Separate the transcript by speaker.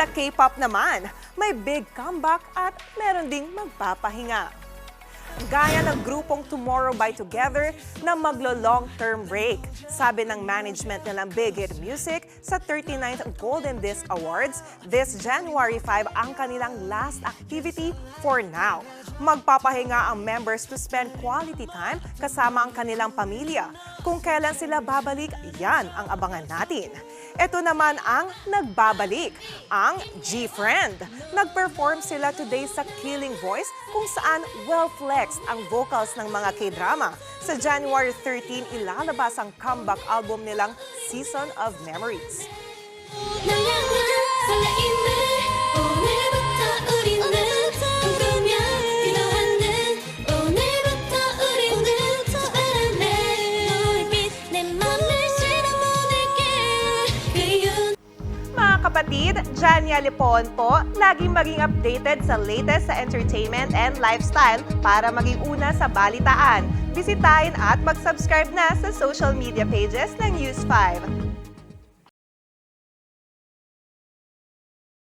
Speaker 1: Sa K-pop naman, may big comeback at meron ding magpapahinga. Gaya ng grupong Tomorrow by Together na maglo-long-term break. Sabi ng management ng Big Hit Music sa 39th Golden Disc Awards, this January 5 ang kanilang last activity for now. Magpapahinga ang members to spend quality time kasama ang kanilang pamilya. Kung kailan sila babalik, yan ang abangan natin. Ito naman ang nagbabalik, ang G-Friend. Nag-perform sila today sa Killing Voice kung saan well-flexed ang vocals ng mga K-drama. Sa January 13, ilalabas ang comeback album nilang Season of Memories. Kapatid, Jania Lipon po, laging maging updated sa latest sa entertainment and lifestyle para maging una sa balitaan. Bisitahin at mag-subscribe na sa social media pages ng News 5.